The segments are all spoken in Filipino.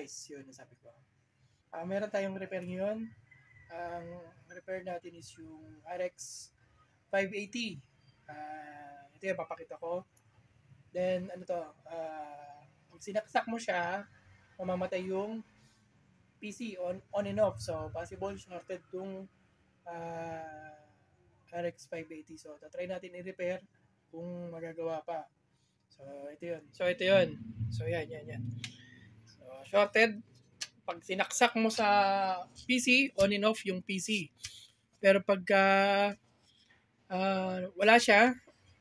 guys, yun ang sabi ko. Meron tayong repair ngayon. Ang repair natin is yung RX 580. Ito yung papakita ko. Then, ano to, pag sinaksak mo siya, mamamatay yung PC on and off. So, possible shorted yung RX 580. So, try natin i-repair kung magagawa pa. So, ito yun. So, yan. So, shorted. Pag sinaksak mo sa PC, on and off yung PC. Pero pagka wala siya,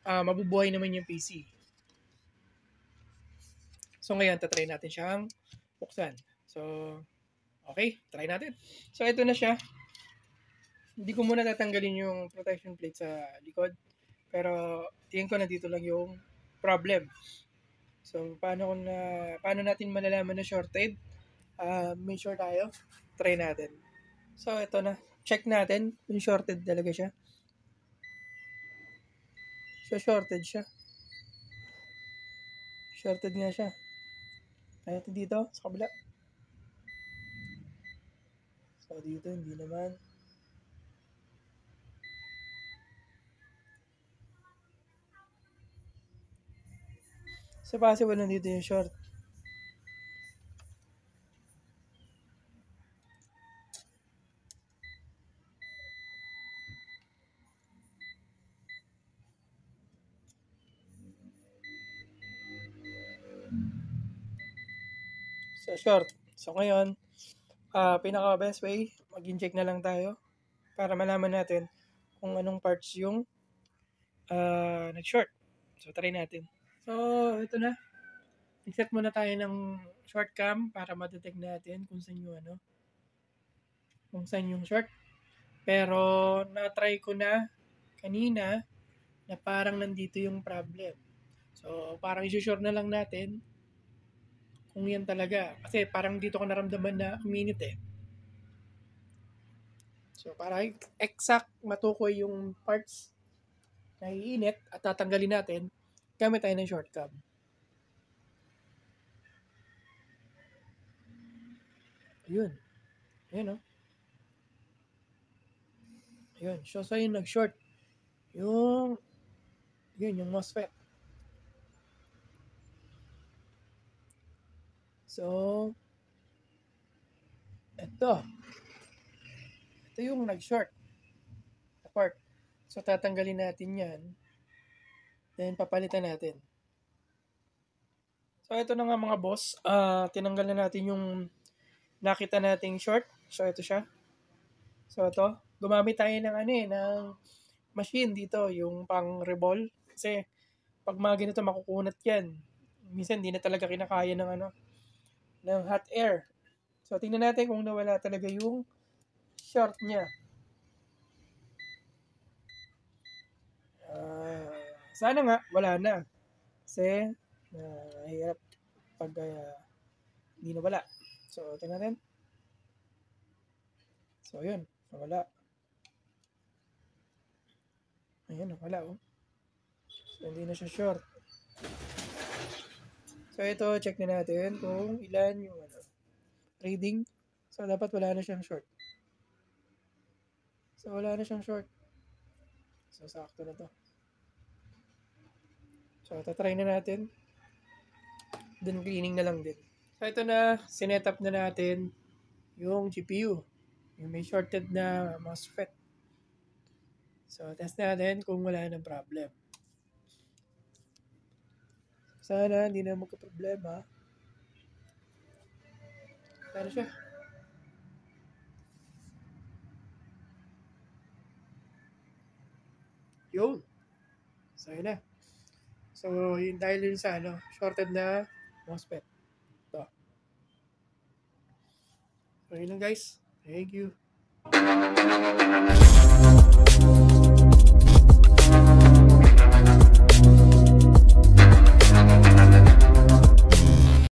mabubuhay naman yung PC. So, ngayon, tatry natin siyang buksan. So, okay, try natin. So, ito na siya. Hindi ko muna tatanggalin yung protection plate sa likod. Pero, tingin ko na dito lang yung problem. So, paano natin malalaman na shorted? Make sure tayo. Try natin. So, ito na. Check natin kung shorted talaga siya. So, shorted siya. Shorted nga siya. Kaya ito dito, sa kabila. So, dito, hindi naman. So, possible nandito yung short. So, short. So, ngayon, pinaka best way, mag-inject na lang tayo para malaman natin kung anong parts yung nag-short. So, try natin. So, ito na. I-set muna tayo ng short cam para ma-detect natin kung saan yung short. Pero, na-try ko na kanina na parang nandito yung problem. So, parang i-short na lang natin kung yan talaga. Kasi parang dito ko naramdaman na uminit eh. So, para exact matukoy yung parts na iinit at tatanggalin natin, gamit tayo ng short cam. Ayun. Ayun, no? Ayun. So, yung nag-short. Yung MOSFET. So, ito yung nag-short na part. So, tatanggalin natin yan. Then, papalitan natin. So, ito na nga mga boss. Tinanggal na natin yung nakita nating short. So, ito siya. So, ito. Gumamit tayo ng ng machine dito. Yung pang-reball. Kasi, pag mga ganito, makukunat yan. Minsan, hindi na talaga kinakaya ng hot air. So, tingnan natin kung nawala talaga yung short niya. Sana nga, wala na. Kasi, hirap pag hindi nawala. So, tingnan natin. So, yun. Nawala. Ayan, nawala oh. So, hindi na siya short. So, ito, check na natin kung ilan yung reading. So, dapat wala na siyang short. So, wala na siyang short. So, sakto na to. So, tatry na natin. Then, cleaning na lang din. So, ito na. Sinet-up na natin yung GPU. Yung may shorted na MOSFET. So, test natin kung wala ng problem. Sana hindi na magka-problema. Sana siya. Yun. So, yun na. So, yun dahil yun sa shorted na MOSFET. Ito. So, yun lang guys. Thank you.